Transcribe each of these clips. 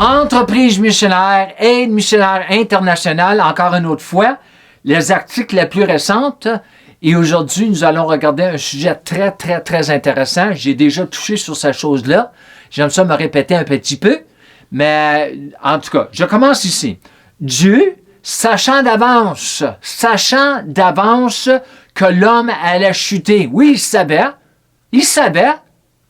Entreprise missionnaire, aide missionnaire internationale, encore une autre fois, les articles les plus récentes. Et aujourd'hui, nous allons regarder un sujet très, très, très intéressant. J'ai déjà touché sur cette chose-là. J'aime ça me répéter un petit peu. Mais en tout cas, je commence ici. Dieu, sachant d'avance que l'homme allait chuter. Oui, il savait,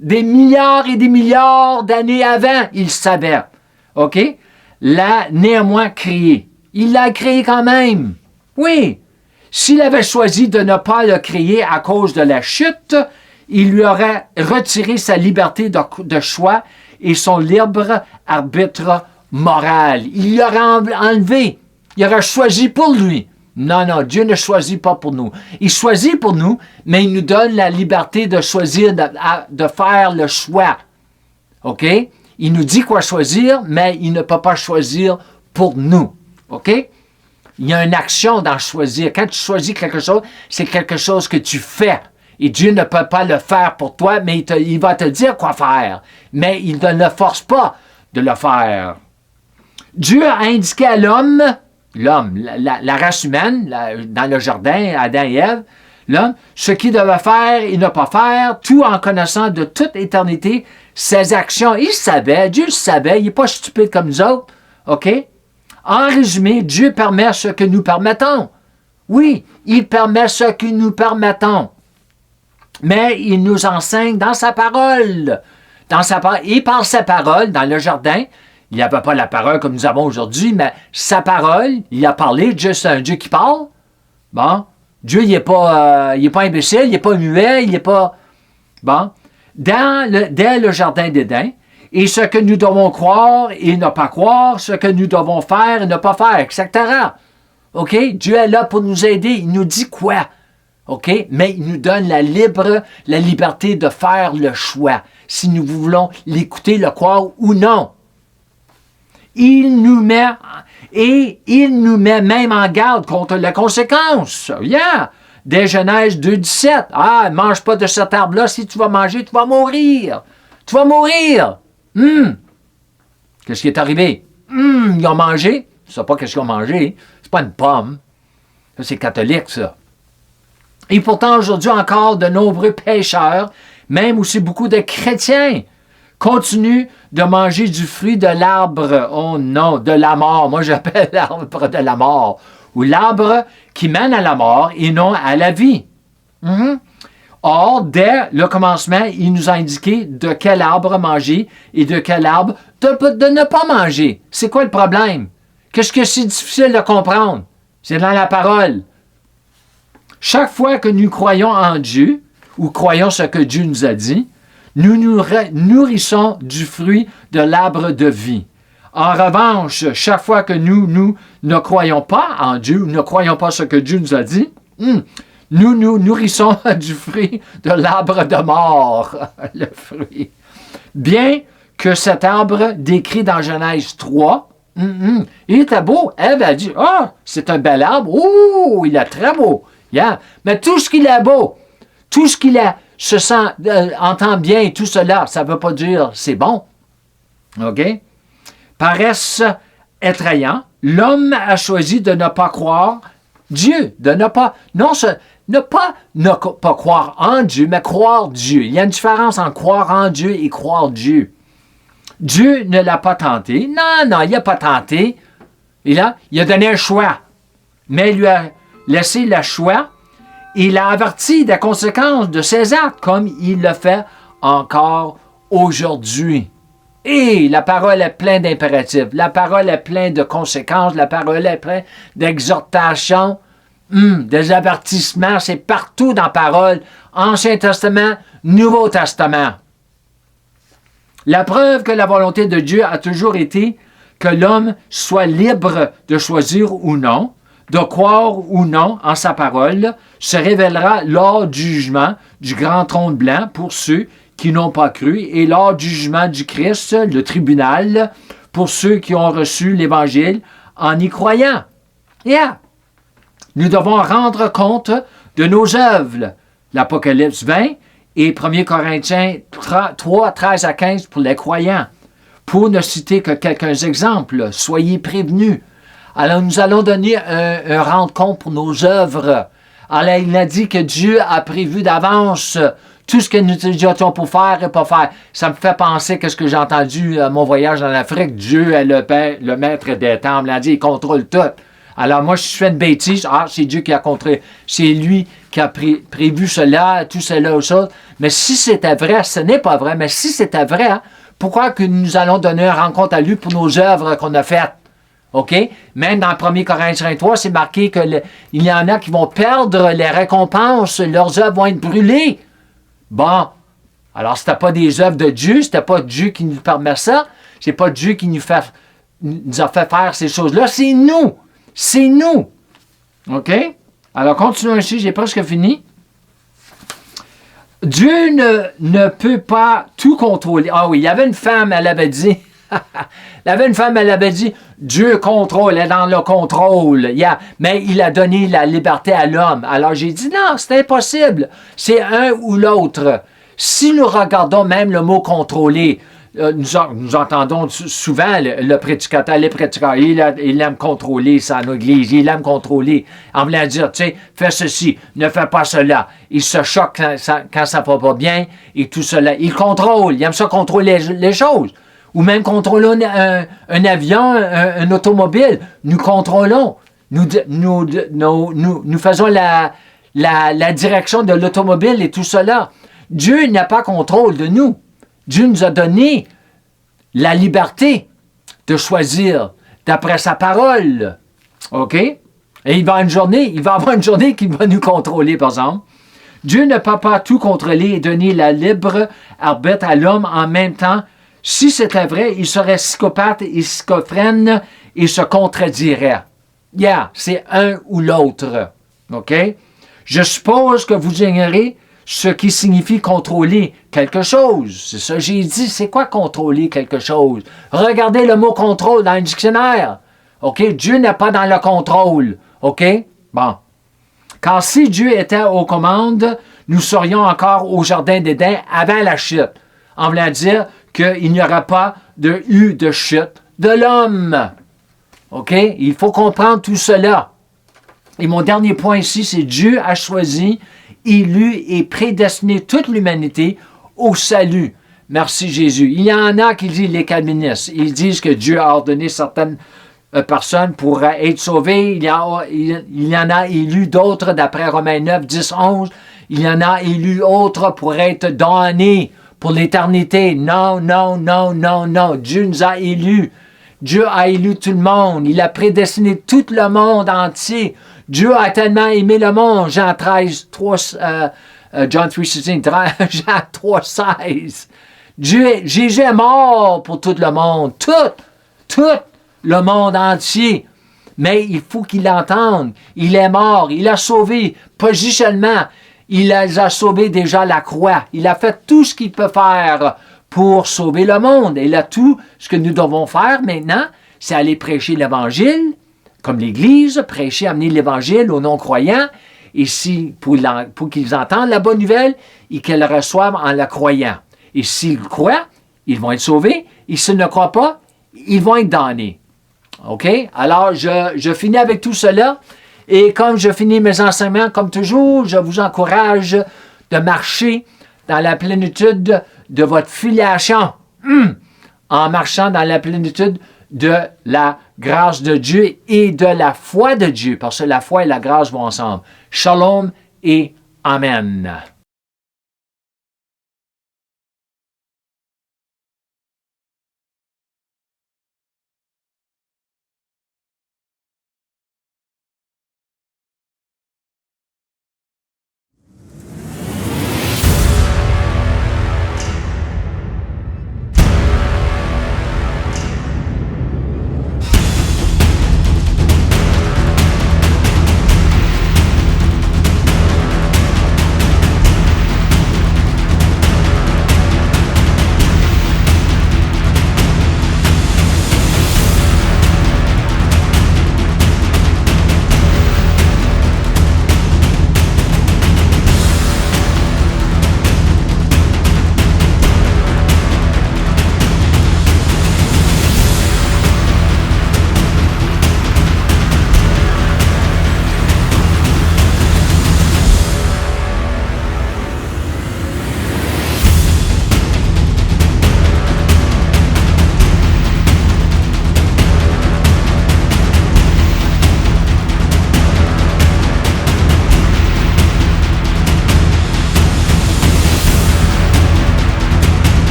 des milliards et des milliards d'années avant, il savait. OK? L'a néanmoins créé. Il l'a créé quand même. Oui. S'il avait choisi de ne pas le créer à cause de la chute, il lui aurait retiré sa liberté de choix et son libre arbitre moral. Il lui aurait enlevé. Il aurait choisi pour lui. Non, Dieu ne choisit pas pour nous. Il choisit pour nous, mais il nous donne la liberté de choisir, de faire le choix. OK? Il nous dit quoi choisir, mais il ne peut pas choisir pour nous. OK? Il y a une action dans choisir. Quand tu choisis quelque chose, c'est quelque chose que tu fais. Et Dieu ne peut pas le faire pour toi, mais il va te dire quoi faire. Mais il ne le force pas de le faire. Dieu a indiqué à l'homme, la race humaine, dans le jardin, Adam et Ève, l'homme, ce qu'il devait faire et ne pas faire, tout en connaissant de toute éternité ses actions. Il savait, Dieu le savait, il n'est pas stupide comme nous autres. OK? En résumé, Dieu permet ce que nous permettons. Oui, il permet ce que nous permettons. Mais il nous enseigne dans sa parole. Et par sa parole, dans le jardin, il n'y avait pas la parole comme nous avons aujourd'hui, mais sa parole, il a parlé. Dieu, c'est un Dieu qui parle. Bon. Dieu, il n'est pas imbécile, il n'est pas muet, il n'est pas... Bon. Dès le jardin d'Éden, et ce que nous devons croire et ne pas croire, ce que nous devons faire et ne pas faire, etc. OK? Dieu est là pour nous aider. Il nous dit quoi? OK? Mais il nous donne la liberté de faire le choix, si nous voulons l'écouter, le croire ou non. Il nous met même en garde contre les conséquences. Yeah! Dès Genèse 2,17. Ah, mange pas de cet arbre-là, si tu vas manger, tu vas mourir. Tu vas mourir. Qu'est-ce qui est arrivé? Ils ont mangé. Je ne sais pas qu'est-ce qu'ils ont mangé. C'est pas une pomme. Ça, c'est catholique, ça. Et pourtant, aujourd'hui encore, de nombreux pécheurs, même aussi beaucoup de chrétiens, continuent de manger du fruit de l'arbre, oh non, de la mort. Moi, j'appelle l'arbre de la mort. Ou l'arbre qui mène à la mort et non à la vie. Or, dès le commencement, il nous a indiqué de quel arbre manger et de quel arbre de ne pas manger. C'est quoi le problème? Qu'est-ce que c'est difficile de comprendre? C'est dans la parole. Chaque fois que nous croyons en Dieu, ou croyons ce que Dieu nous a dit, nous nous nourrissons du fruit de l'arbre de vie. En revanche, chaque fois que nous ne croyons pas en Dieu, ou ne croyons pas ce que Dieu nous a dit, nous nous nourrissons du fruit de l'arbre de mort. Le fruit. Bien que cet arbre décrit dans Genèse 3, il était beau. Ève a dit, c'est un bel arbre. Oh, il est très beau. Yeah. Mais tout ce qu'il est beau, tout ce qu'il est, se sent, entend bien, tout cela, ça ne veut pas dire c'est bon. OK? Paraissent effrayants. L'homme a choisi de ne pas croire Dieu, de ne pas croire en Dieu, mais croire Dieu. Il y a une différence entre croire en Dieu et croire Dieu. Dieu ne l'a pas tenté. Non, il n'a pas tenté. Il a donné un choix. Mais il lui a laissé le choix. Il a averti des conséquences de ses actes, comme il le fait encore aujourd'hui. Et la parole est pleine d'impératifs. La parole est pleine de conséquences. La parole est pleine d'exhortations. Des avertissements. C'est partout dans la parole. Ancien Testament, Nouveau Testament. La preuve que la volonté de Dieu a toujours été que l'homme soit libre de choisir ou non, de croire ou non en sa parole, se révélera lors du jugement du grand trône blanc pour ceux qui n'ont pas cru et lors du jugement du Christ, le tribunal, pour ceux qui ont reçu l'Évangile en y croyant. Yeah. Nous devons rendre compte de nos œuvres. L'Apocalypse 20 et 1 Corinthiens 3, 13 à 15 pour les croyants. Pour ne citer que quelques exemples, soyez prévenus. Alors, nous allons donner un rendre compte pour nos œuvres. Alors, il a dit que Dieu a prévu d'avance tout ce que nous étions pour faire et pas faire. Ça me fait penser que ce que j'ai entendu à mon voyage en Afrique, Dieu est le maître des temples. Il a dit, il contrôle tout. Alors, moi, si je fais une bêtise, c'est Dieu qui a contrôlé. C'est lui qui a prévu cela, tout cela, ça. Mais si c'était vrai, ce n'est pas vrai, mais si c'était vrai, pourquoi que nous allons donner un rendre compte à lui pour nos œuvres qu'on a faites? OK? Même dans 1 Corinthiens 3, c'est marqué qu'il y en a qui vont perdre les récompenses, leurs œuvres vont être brûlées. Bon, alors c'était pas des œuvres de Dieu, c'était pas Dieu qui nous permet ça, c'est pas Dieu qui nous a fait faire ces choses-là, c'est nous. C'est nous. OK? Alors, continuons ici, j'ai presque fini. Dieu ne peut pas tout contrôler. Ah oui, il y avait une femme, elle avait dit, Dieu contrôle, elle est dans le contrôle. Mais il a donné la liberté à l'homme. Alors j'ai dit, non, c'est impossible. C'est un ou l'autre. Si nous regardons même le mot contrôler, nous entendons souvent le prédicateur, les prédicateurs, il aime contrôler son église, il aime contrôler, en voulant dire, tu sais, fais ceci, ne fais pas cela. Il se choque quand ça ne va pas bien et tout cela. Il contrôle, il aime ça contrôler les choses. Ou même contrôler un avion, un automobile. Nous contrôlons. Nous faisons la direction de l'automobile et tout cela. Dieu n'a pas contrôle de nous. Dieu nous a donné la liberté de choisir d'après sa parole. OK? Et il va avoir une journée qui va nous contrôler, par exemple. Dieu ne peut pas tout contrôler et donner la libre arbitre à l'homme en même temps. Si c'était vrai, il serait psychopathe et schizophrène et se contredirait. C'est un ou l'autre. OK? Je suppose que vous ignorez ce qui signifie contrôler quelque chose. C'est ça que j'ai dit. C'est quoi contrôler quelque chose? Regardez le mot contrôle dans le dictionnaire. OK? Dieu n'est pas dans le contrôle. OK? Bon. Car si Dieu était aux commandes, nous serions encore au jardin d'Éden avant la chute. En voulant dire qu'il n'y aura pas de chute de l'homme. OK? Il faut comprendre tout cela. Et mon dernier point ici, c'est Dieu a choisi, élu et prédestiné toute l'humanité au salut. Merci Jésus. Il y en a qui disent les calvinistes. Ils disent que Dieu a ordonné certaines personnes pour être sauvées. Il y en a élu d'autres d'après Romains 9, 10, 11. Il y en a élu autres pour être damnés pour l'éternité. Non. Dieu nous a élus. Dieu a élu tout le monde. Il a prédestiné tout le monde entier. Dieu a tellement aimé le monde. Jean 13, 3, John 3:16, Jean 3:16. Jésus est mort pour tout le monde. Tout le monde entier. Mais il faut qu'il l'entende. Il est mort. Il a sauvé, pas juste seulement. Il a sauvé déjà à la croix. Il a fait tout ce qu'il peut faire pour sauver le monde. Et là, tout ce que nous devons faire maintenant, c'est aller prêcher l'Évangile, comme l'Église, prêcher, amener l'Évangile aux non-croyants, et pour qu'ils entendent la bonne nouvelle et qu'ils la reçoivent en la croyant. Et s'ils croient, ils vont être sauvés. Et s'ils ne croient pas, ils vont être damnés. OK? Alors, je finis avec tout cela. Et comme je finis mes enseignements, comme toujours, je vous encourage de marcher dans la plénitude de votre filiation, en marchant dans la plénitude de la grâce de Dieu et de la foi de Dieu, parce que la foi et la grâce vont ensemble. Shalom et Amen.